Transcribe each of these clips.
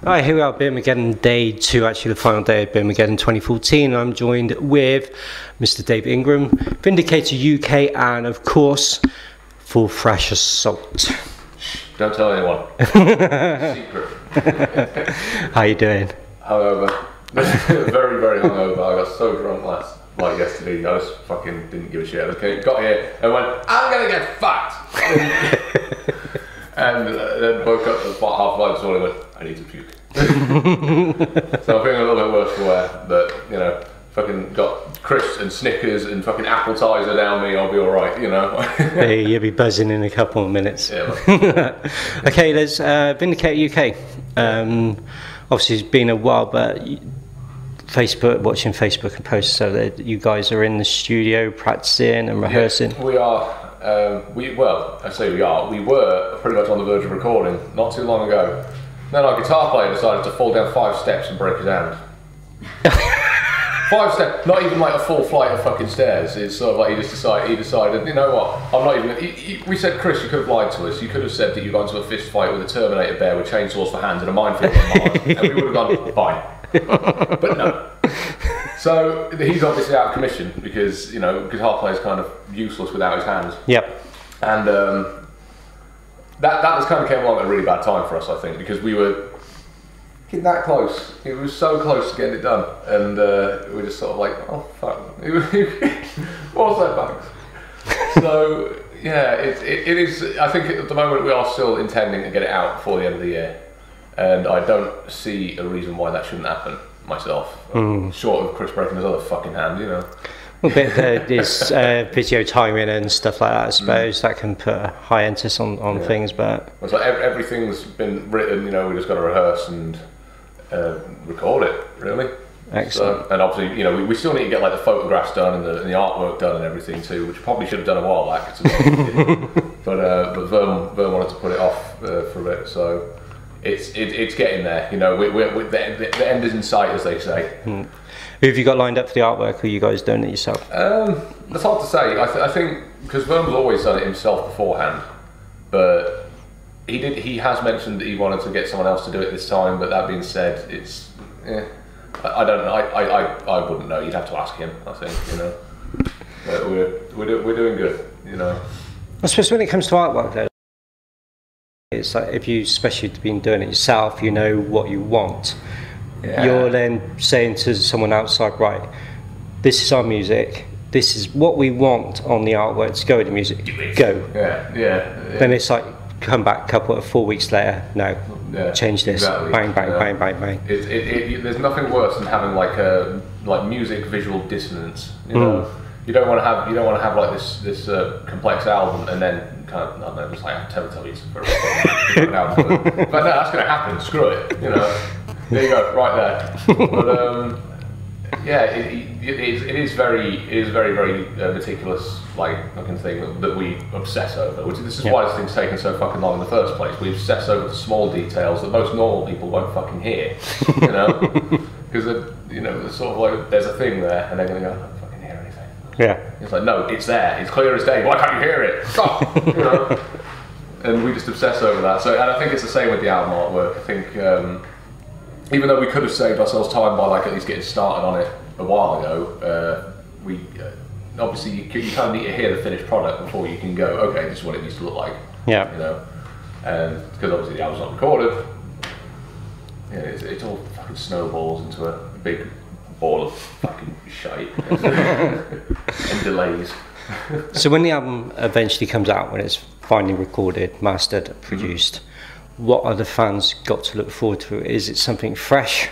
Right, here we are, BEERMAGEDDON Day 2, actually the final day of BEERMAGEDDON 2014. I'm joined with Mr. David Ingram, Vindicator UK, and of course, Full Fresh Assault. Don't tell anyone. Secret. How you doing? Hungover. Very, very hungover. I got so drunk yesterday, I just fucking didn't give a shit. I got here and went, I'm gonna get fucked! And then woke up at about 5 this morning and went, I need to puke. So I'm feeling a little bit worse for wear, but you know, fucking got crisps and Snickers and fucking appetizer down me, I'll be alright, you know. Hey, you'll be buzzing in a couple of minutes. Yeah. Okay, there's Vindicator UK. Obviously it's been a while, but watching Facebook and posts so that you guys are in the studio practicing and rehearsing. Yeah, we are. Well, I say we are. We were pretty much on the verge of recording not too long ago. Then our guitar player decided to fall down 5 steps and break his hand. 5 steps, not even like a full flight of fucking stairs. It's sort of like he decided, you know what, I'm not even, we said, Chris, you could have lied to us. You could have said that you got into a fist fight with a Terminator bear with chainsaws for hands and a minefield on Mars, and we would have gone, fine. But no. So he's obviously out of commission because, you know, guitar player's kind of useless without his hands. Yep. And that just kind of came along at a really bad time for us, I think, because we were that close. It was so close to getting it done, and we were just sort of like, oh fuck, what's that, thanks? So yeah, it is. I think at the moment we are still intending to get it out before the end of the year, and I don't see a reason why that shouldn't happen myself. Short of Chris breaking his other fucking hand, you know. Well, this video timing and stuff like that, I suppose that can put a high emphasis on things, but it's like everything's been written, you know, we just got to rehearse and record it, really. Excellent. So, and obviously, you know, we still need to get like the photographs done and the artwork done and everything too, which we probably should have done a while back. But Vern wanted to put it off for a bit, so it's getting there. You know, the end is in sight, as they say. Who have you got lined up for the artwork? Or are you guys doing it yourself? That's hard to say. I think because Vern's always done it himself beforehand, but he has mentioned that he wanted to get someone else to do it this time. But that being said, it's I don't know. I wouldn't know. You'd have to ask him. I think, you know. But we're doing good, you know. I suppose when it comes to artwork, though, it's like if you, especially been doing it yourself, you know what you want. Yeah. You're then saying to someone outside, right, this is our music, this is what we want on the artwork to go with the music, go. Yeah. Then it's like, come back a 4 weeks later, no, change this, exactly. Bang, bang. There's nothing worse than having like music visual dissonance, you know. You don't want to have like this complex album and then kind of, I don't know, just like Teletubbies for an album. But no, that's going to happen, screw it, you know. There you go, right there. But yeah, it is very meticulous, like looking thing that we obsess over. This is why this thing's taken so fucking long in the first place. We obsess over the small details that most normal people won't fucking hear, you know, because you know, it's sort of like there's a thing there, and they're going to go, I don't fucking hear anything. Yeah. It's like, no, it's there. It's clear as day. Why can't you hear it? Stop. You know. And we just obsess over that. So, and I think it's the same with the album artwork. I think. Even though we could have saved ourselves time by like at least getting started on it a while ago, we obviously you kind of need to hear the finished product before you can go, okay, this is what it needs to look like. Yeah. You know, and because obviously the album's not recorded, yeah, it's all fucking snowballs into a big ball of fucking shite and delays. So when the album eventually comes out, when it's finally recorded, mastered, produced. What are the fans got to look forward to? Is it something fresh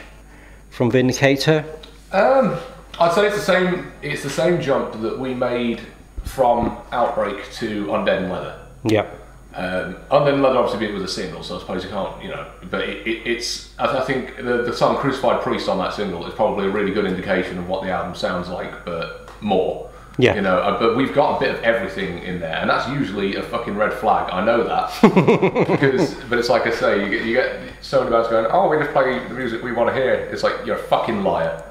from Vindicator? I'd say it's the same jump that we made from Outbreak to Undead and Leather. Yeah. Undead and Leather obviously it was a single, so I suppose you can't, you know, but it's I think the song Crucified Priest on that single is probably a really good indication of what the album sounds like, but more. Yeah. You know, but we've got a bit of everything in there, and that's usually a fucking red flag. I know that, but it's like I say, you get so many bands going, "Oh, we just play the music we want to hear." It's like you're a fucking liar.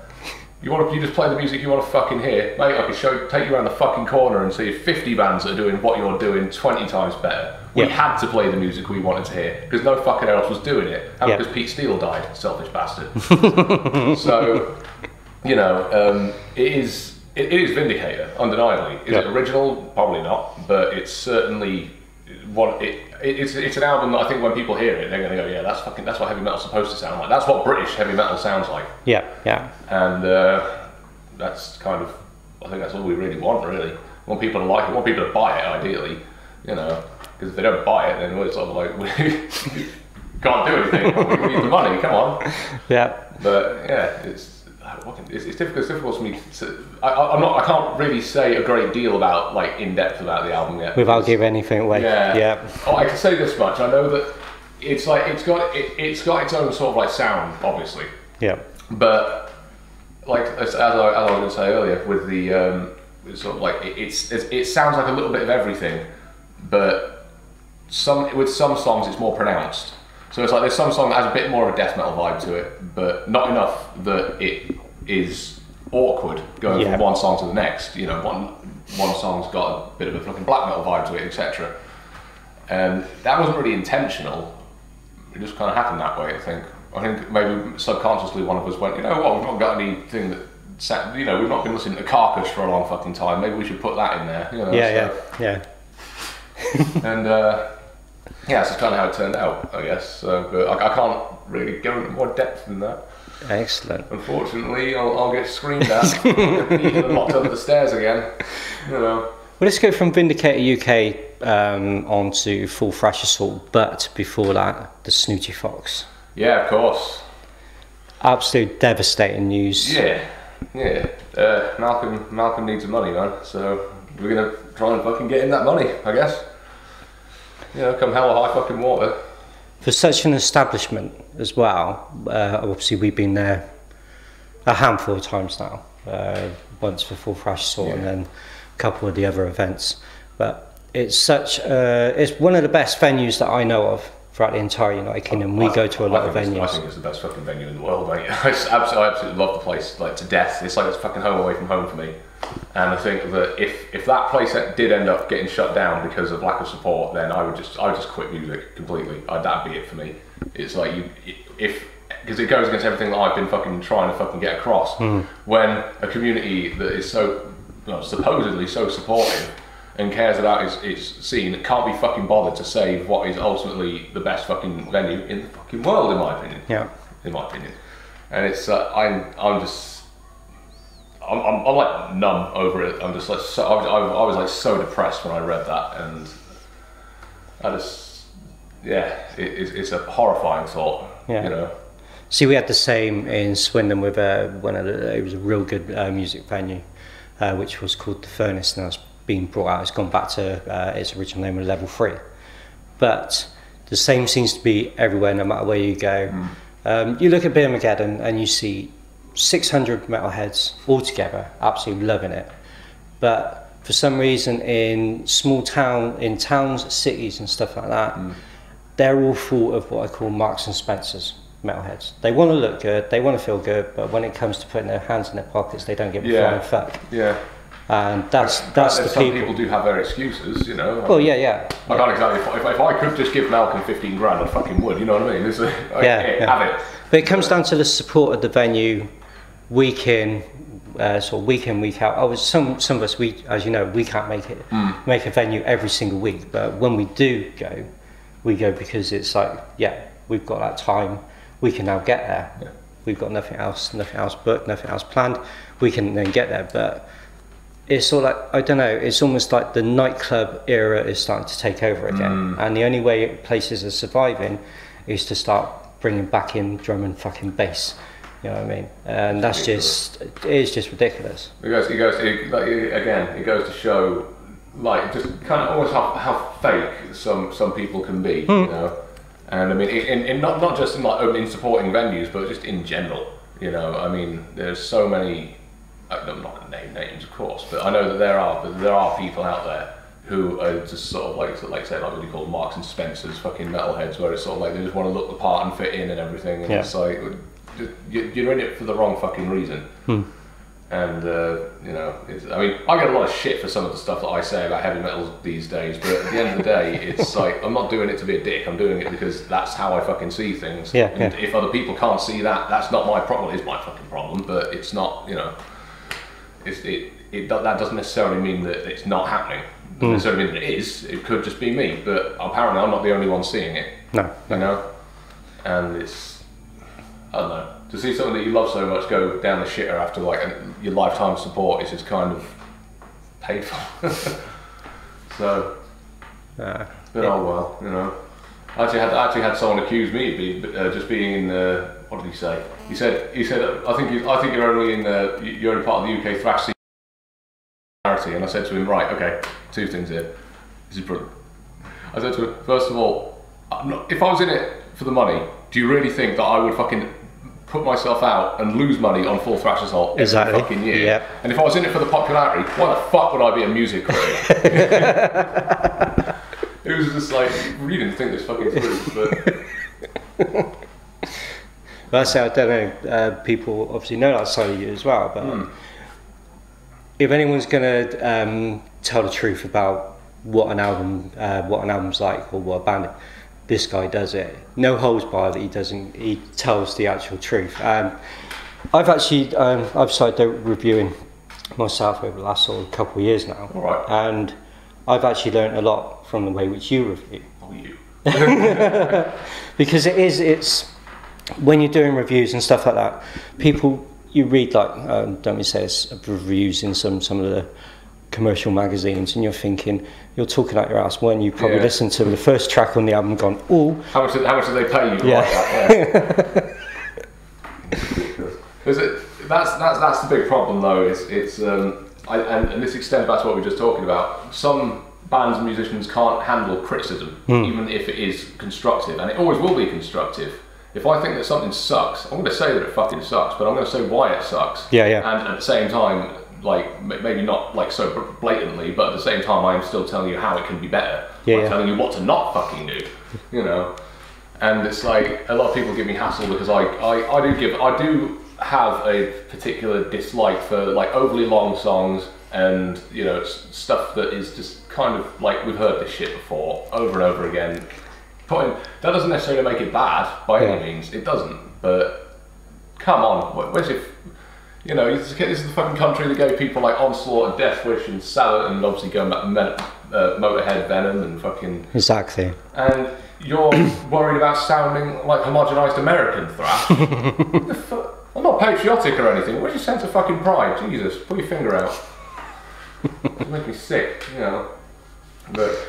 You just play the music you want to fucking hear, mate. I could take you around the fucking corner and see 50 bands that are doing what you're doing 20 times better. We had to play the music we wanted to hear because no fucking else was doing it. And because Pete Steele died, selfish bastard. So, you know, it is Vindicator, undeniably. Is it original? Probably not, but it's certainly it's an album that I think when people hear it, they're going to go, yeah, that's what heavy metal's supposed to sound like. That's what British heavy metal sounds like. Yeah, yeah. And that's kind of, I think that's all we really want, really. We want people to like it, we want people to buy it, ideally, you know, because if they don't buy it, then we're sort of like, we can't do anything, we need the money, come on. Yeah. But yeah, it's difficult for me to, I can't really say a great deal about, like, in depth about the album yet. Without giving anything away. Yeah. Oh, I can say this much. I know that it's like it's got its own sort of like sound, obviously. Yeah. But like as I was going to say earlier, with the sort of like it sounds like a little bit of everything, but with some songs it's more pronounced. So it's like there's some song that has a bit more of a death metal vibe to it, but not enough that it is awkward going from one song to the next. You know, one song's got a bit of a fucking black metal vibe to it, etc. And that wasn't really intentional. It just kind of happened that way, I think. I think maybe subconsciously one of us went, you know what, we've not got anything that, you know, we've not been listening to Carcass for a long fucking time. Maybe we should put that in there. You know, yeah. And yeah, that's just kind of how it turned out, I guess. But I can't really go into more depth than that. Excellent. Unfortunately, I'll get screamed at. I'll get beaten and locked under the stairs again. You know. Well, let's go from Vindicator UK on to Full Thrash Assault, but before that, the Snooty Fox. Yeah, of course. Absolute devastating news. Yeah. Malcolm needs the money, man. So we're gonna try and fucking get him that money, I guess. You know, come hell or high fucking water. For such an establishment as well, obviously we've been there a handful of times now. Once for Full Thrash Assault and then a couple of the other events. But it's it's one of the best venues that I know of throughout the entire United Kingdom. We go to a lot of venues. I think it's the best fucking venue in the world, mate. I absolutely love the place, like, to death. It's like it's fucking home away from home for me. And I think that if that place did end up getting shut down because of lack of support, then I would just quit music completely. That'd be it for me. It's like because it goes against everything that I've been fucking trying to fucking get across. When a community that is so, supposedly so supportive and cares about its scene can't be fucking bothered to save what is ultimately the best fucking venue in the fucking world, in my opinion. Yeah. In my opinion. And it's I'm like numb over it. I'm just like I was like so depressed when I read that, and it's a horrifying thought. Yeah. You know. See, we had the same in Swindon with it was a real good music venue, which was called the Furnace, and it's been brought out. It's gone back to its original name of Level 3, but the same seems to be everywhere, no matter where you go. You look at BEERMAGEDDON and you see 600 metalheads all together, absolutely loving it. But for some reason, in towns, cities, and stuff like that, they're all full of what I call Marks and Spencers metalheads. They want to look good, they want to feel good, but when it comes to putting their hands in their pockets, they don't give a flying fuck. Yeah. And that's the some people do have their excuses, you know. Well, yeah. I can't exactly. If I could just give Malcolm 15 grand, I fucking would. You know what I mean? Have it. But it comes down to the support of the venue, week in, week in, week out. Some of us, as you know, we can't make a venue every single week. But when we do go, we go because it's like, we've got that time. We can now get there. Yeah. We've got nothing else booked, nothing else planned. We can then get there. But it's sort of like, I don't know, it's almost like the nightclub era is starting to take over again. And the only way places are surviving is to start bringing back in drum and fucking bass. You know what I mean? And that's just ridiculous. It goes to show, like, just kind of almost how fake some people can be, you know? And I mean, in not just in supporting venues, but just in general, you know? I mean, there's so many, I'm not going to name names, of course, but I know that there are people out there who are just sort of like say, like what you call Marks and Spencers, fucking metalheads, where it's sort of like they just want to look the part and fit in and everything, and it's like, you're in it for the wrong fucking reason. And you know, I mean, I get a lot of shit for some of the stuff that I say about heavy metal these days, but at the end of the day, it's like, I'm not doing it to be a dick, I'm doing it because that's how I fucking see things. Yeah, and if other people can't see that, that's not my problem. It is my fucking problem, but it's not, you know, that doesn't necessarily mean that it's not happening. It doesn't necessarily mean that it is. It could just be me, but apparently I'm not the only one seeing it. No. You know? And it's, I don't know, to see something that you love so much go down the shitter after like your lifetime support is just kind of painful. So, but oh well, you know. I actually had someone accuse me of just being in what did he say? He said I think you're only you're only part of the UK thrash scene. And I said to him, right, okay, two things here. This is brilliant. I said to him, first of all, if I was in it for the money, do you really think that I would fucking put myself out and lose money on Full Thrash Assault every fucking year? Yep. And if I was in it for the popularity, why the fuck would I be a music critic? It was just like, you didn't think this fucking through, but... Well, I say, I don't know, people obviously know that side of you as well, but if anyone's going to tell the truth about what an album's like or what a band, this guy does it. No holds barred. He tells the actual truth. I've actually I've started reviewing myself over the last sort of couple of years now, and I've actually learned a lot from the way which you review. Oh, you. Because it's when you're doing reviews and stuff like that, people, you read like don't we say it's reviews in some of the commercial magazines, and you're thinking, you're talking out your ass when you probably listened to the first track on the album, gone, oh, how much did they pay you to write that? That's the big problem though. And this extends back to what we were just talking about. Some bands and musicians can't handle criticism, even if it is constructive, and it always will be constructive. If I think that something sucks, I'm going to say that it fucking sucks, but I'm going to say why it sucks. And at the same time, like, maybe not like so blatantly, but at the same time I am still telling you how it can be better. I'm telling you what to not fucking do, you know. And it's like, a lot of people give me hassle because I do have a particular dislike for like overly long songs and, you know, stuff that is just kind of like, we've heard this shit before over and over again. That doesn't necessarily make it bad by any means, it doesn't, but come on, where's your, you know, this is the fucking country that gave people like Onslaught and Death Wish and Salad, and obviously going back to Motorhead, Venom and fucking... Exactly. And you're worried about sounding like homogenised American thrash? I'm not patriotic or anything, where's your sense of fucking pride? Jesus, put your finger out. It makes me sick, you know.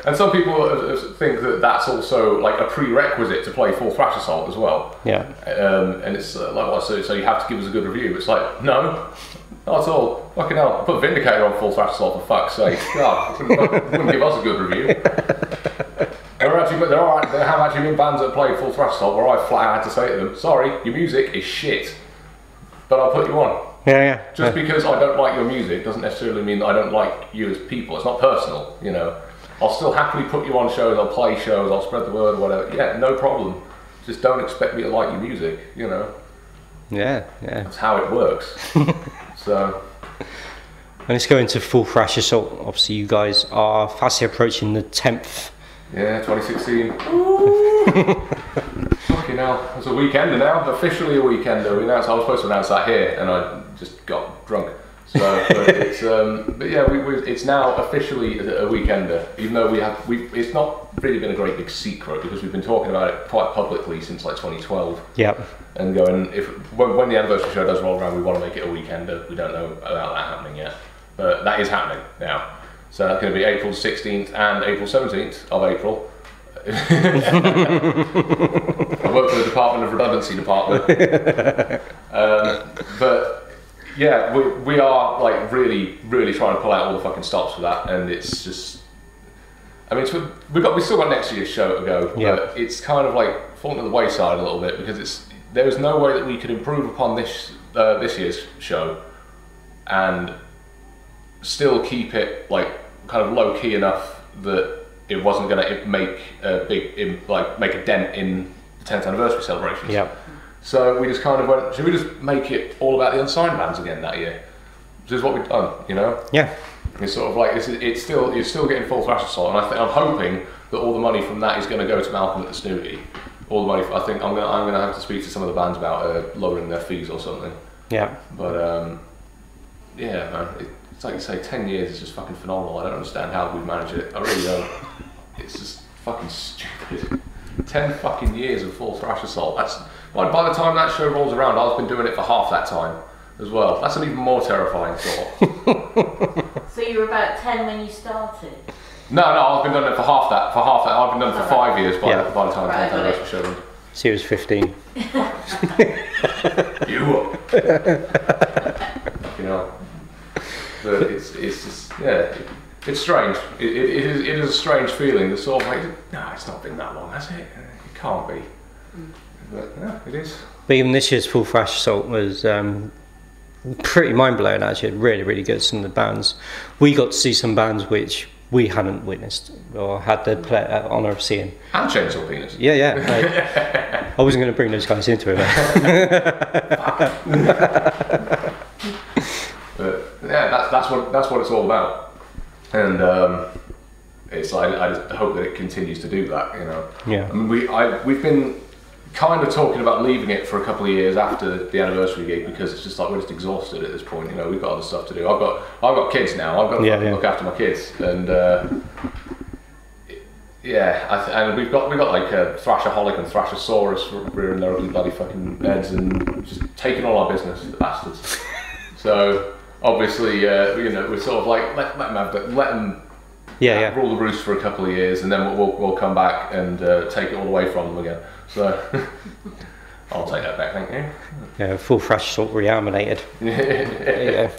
And some people think that that's also like a prerequisite to play Full Thrash Assault as well. And it's like, well, so you have to give us a good review. It's like, no, not at all. Fucking hell, put Vindicator on Full Thrash Assault for fuck's sake. God, wouldn't give us a good review. There have actually been bands that played Full Thrash Assault where I flat out had to say to them, sorry, your music is shit, but I'll put you on. Just because I don't like your music doesn't necessarily mean that I don't like you as people. It's not personal, you know. I'll still happily put you on shows, I'll play shows, I'll spread the word, whatever. Yeah, no problem. Just don't expect me to like your music, you know. That's how it works. So. And it's going to Full Thrash Assault. Obviously, you guys are fastly approaching the 10th. Yeah, 2016. Fucking hell, it's a weekender now. Officially a weekender. I was supposed to announce that here, and I just got drunk. So, but yeah, it's now officially a weekender. Even though it's not really been a great big secret because we've been talking about it quite publicly since like 2012. And going, when the anniversary show does roll around, we want to make it a weekender. We don't know about that happening yet, but that is happening now. So that's going to be April 16th and April 17th of April. I work for the Department of Redundancy Department. But yeah, we are like really trying to pull out all the fucking stops for that, and it's just, I mean, we still got next year's show to go, but it's kind of like falling to the wayside a little bit because there was no way that we could improve upon this year's show and still keep it like kind of low key enough that it wasn't going to make a dent in the 10th anniversary celebrations. So we just kind of went, should we just make it all about the unsigned bands again that year? this is what we've done, you know. Yeah. It's sort of like it's still you're still getting full thrash assault, and I'm hoping that all the money from that is going to go to Malcolm at the Snooty. All the money. I think I'm gonna have to speak to some of the bands about lowering their fees or something. Yeah. But yeah, man, it's like you say, 10 years is just fucking phenomenal. I don't understand how we've managed it. I really don't. It's just fucking stupid. 10 fucking years of full thrash assault. That's by the time that show rolls around, I've been doing it for half that time as well. That's an even more terrifying thought. So you were about 10 when you started? No, I've been doing it for half that. I've been doing it for 5 years by the time right, 10th anniversary show runs. She was 15. You know. But it's just, yeah, it's strange. It is a strange feeling. It's sort of like, no, it's not been that long, has it? It can't be. But yeah, it is. But even this year's full thrash assault was pretty mind blowing. Actually, really, really good. Some of the bands we got to see some bands which we hadn't witnessed or had the honour of seeing. And Chainsaw Penis. Yeah. I wasn't going to bring those guys into it. But yeah, that's what it's all about, and it's like I just hope that it continues to do that, you know. Yeah. I mean, we've been kind of talking about leaving it for a couple of years after the anniversary gig because it's just like we're just exhausted at this point, you know. We've got other stuff to do. I've got kids now. I've got to look after my kids, and and we've got like a Thrashaholic and Thrashosaurus rearing their ugly bloody fucking heads and just taking all our business, the bastards. So. Obviously, you know, we're sort of like let them rule the roost for a couple of years, and then we'll come back and take it all away from them again. So I'll take that back, thank you. Yeah, full thrash assault reanimated. Yeah.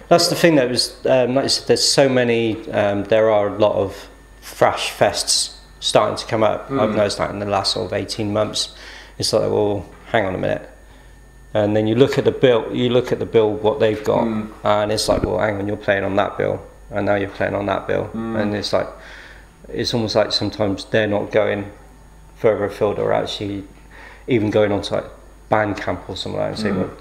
That's the thing that was like you said. There's so many. There are a lot of thrash fests starting to come up. I've noticed that in the last sort of 18 months. It's like, well, hang on a minute. And then you look at the bill, what they've got, and it's like, well, hang on, you're playing on that bill, and now you're playing on that bill, and it's like, it's almost like sometimes they're not going further afield or actually even going on to like Bandcamp or something like that and saying, well,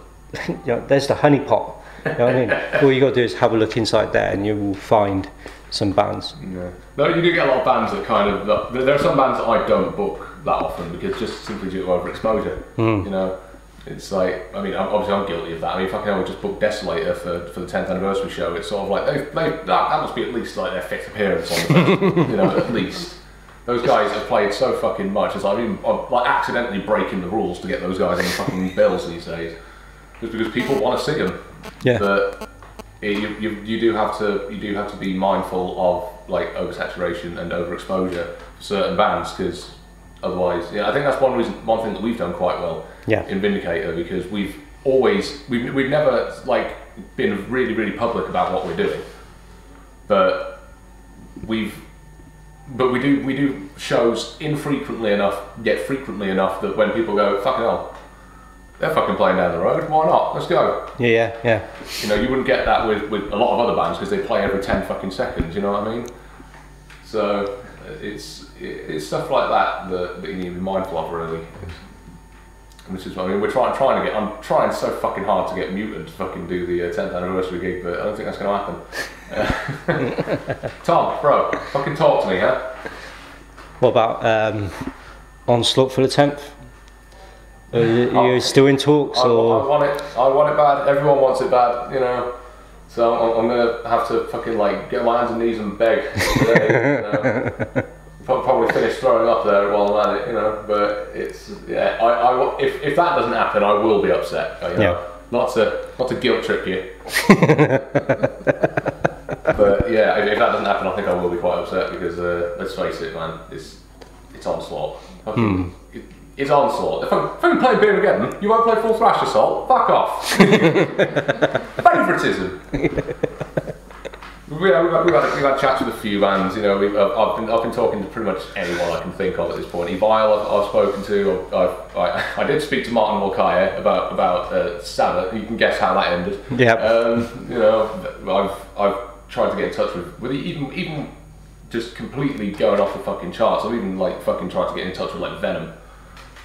you know, there's the honey pot. You know what I mean? All you got to do is have a look inside there, and you will find some bands. Yeah. No, you do get a lot of bands that kind of. There are some bands that I don't book that often because just simply due to overexposure. You know. It's like, I mean, obviously I'm guilty of that. I mean, fucking hell, we just booked Desolator for the 10th anniversary show. It's sort of like, that must be at least like their 5th appearance on the bill, you know, at least. Those guys have played so fucking much. It's like, I'm like accidentally breaking the rules to get those guys on the fucking bills these days. Just because people want to see them. Yeah. But you do have to be mindful of like oversaturation and overexposure for certain bands, because otherwise, I think that's one thing that we've done quite well in Vindicator, because we've never like been really public about what we're doing, but we do shows infrequently enough, yet frequently enough that when people go, fucking hell, they're fucking playing down the road, why not? Let's go. Yeah. You know, you wouldn't get that with a lot of other bands because they play every 10 fucking seconds, you know what I mean? So it's stuff like that you need to be mindful of, really. Which is what I mean. I'm trying so fucking hard to get Mutant to fucking do the 10th anniversary gig, but I don't think that's going to happen. Tom, bro, fucking talk to me, huh? What about Onslaught for the 10th? Are you still in talks? I want it bad. Everyone wants it bad, you know. So I'm gonna have to fucking like get my hands and knees and beg today, you know. Probably finish throwing up there while I'm at it, you know. But it's if that doesn't happen, I will be upset. You know? Not to guilt trip you. But yeah, if that doesn't happen, I think I will be quite upset because let's face it, man, it's Onslaught. It's Onslaught. If I'm playing BEERMAGEDDON, you won't play full thrash assault? Fuck off. Favouritism. We've had chats with a few bands, you know. I've been talking to pretty much anyone I can think of at this point. Evile I've spoken to. I did speak to Martin Walkaya about Sabbath. You can guess how that ended. Yeah. You know, I've tried to get in touch with even just completely going off the fucking charts. I've even like fucking tried to get in touch with like Venom,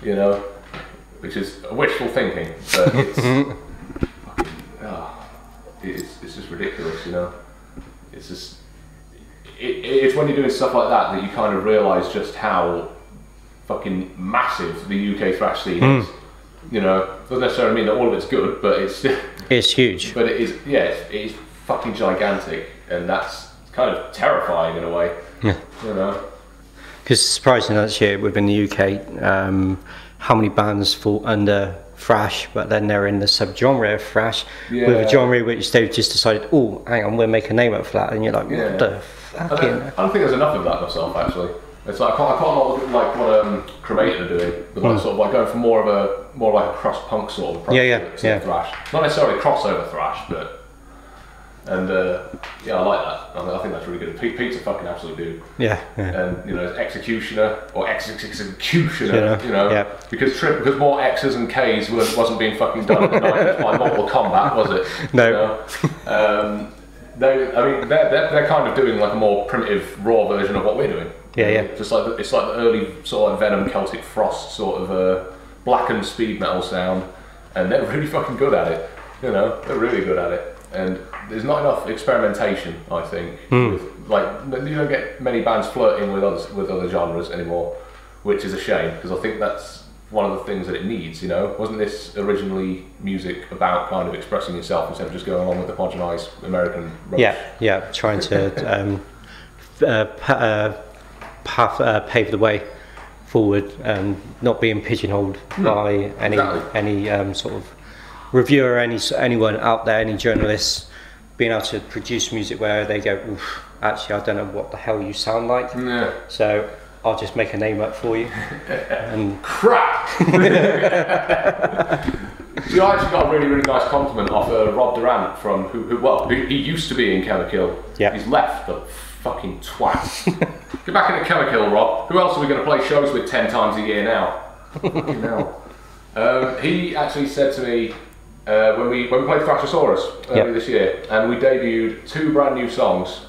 you know, which is wishful thinking, but it's just ridiculous, you know. It's just it's when you're doing stuff like that that you kind of realise just how fucking massive the UK thrash scene is. You know, doesn't necessarily mean that all of it's good, but it's huge. But it is, yeah, it is fucking gigantic, and that's kind of terrifying in a way. Yeah. You know. Because surprisingly this year within the UK, how many bands fall under thrash, but then they're in the subgenre of thrash, with a genre which they've just decided, oh, hang on, we'll make a name up for that, and you're like, what the fucking... I don't think there's enough of that myself, actually. It's like I quite like what Cremated are doing, with like, sort of like going for more like a cross punk sort of approach to thrash. Not necessarily crossover thrash, but yeah, I like that. I think that's really good. Pete's a fucking absolute dude. Yeah. And you know, Executioner or Executioner, you know, because more X's and K's wasn't being fucking done at the 90s by Mortal Kombat, was it? No. You know? They're kind of doing like a more primitive, raw version of what we're doing. Yeah. Just like it's like the early sort of Venom, Celtic Frost sort of blackened speed metal sound, and they're really fucking good at it. You know, they're really good at it, and there's not enough experimentation, I think. With, like, you don't get many bands flirting with other genres anymore, which is a shame, because I think that's one of the things that it needs. You know, wasn't this originally music about kind of expressing yourself instead of just going along with the homogenized American rubbish? Yeah, trying to pave the way forward, and not being pigeonholed by any sort of reviewer, anyone out there, any journalists, being able to produce music where they go, oof, actually I don't know what the hell you sound like, so I'll just make a name up for you. And crap! See, I actually got a really nice compliment off Rob Durant from who he used to be in Chemical. Yeah. He's left, the fucking twat. Get back into Chemical, Rob. Who else are we going to play shows with 10 times a year now? Fucking hell. He actually said to me when we played Thrashosaurus earlier this year, and we debuted 2 brand new songs.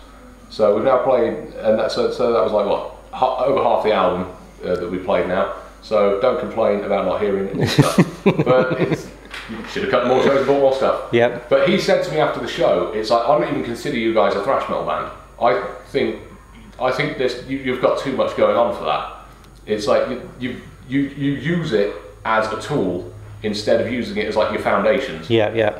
So we've now played, and so that was like what, over half the album that we played now. So don't complain about not hearing it stuff. But you should have cut more shows and bought more stuff. Yep. But he said to me after the show, it's like, I don't even consider you guys a thrash metal band. I think you've got too much going on for that. It's like you use it as a tool instead of using it as like your foundations. Yeah.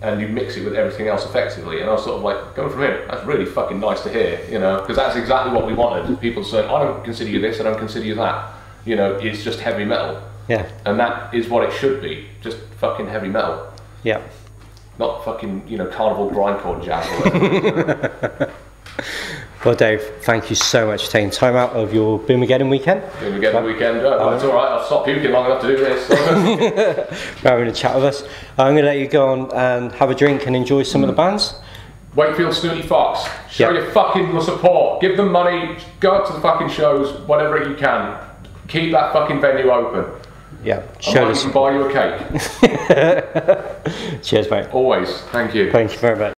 And you mix it with everything else effectively. And I was sort of like, going from here, that's really fucking nice to hear, you know, because that's exactly what we wanted. People saying, I don't consider you this, I don't consider you that. You know, it's just heavy metal. Yeah. And that is what it should be, just fucking heavy metal. Yeah. Not fucking, you know, carnival grindcore jazz or whatever. Well, Dave, thank you so much for taking time out of your BEERMAGEDDON weekend. BEERMAGEDDON weekend, it's alright, I'll stop puking long enough to do this. For having a chat with us. I'm going to let you go on and have a drink and enjoy some of the bands. Wakefield Snooty Fox, show your fucking support, give them money, go up to the fucking shows, whatever you can. Keep that fucking venue open. Yeah, I might even buy you a cake. Cheers, mate. Always, thank you. Thank you very much.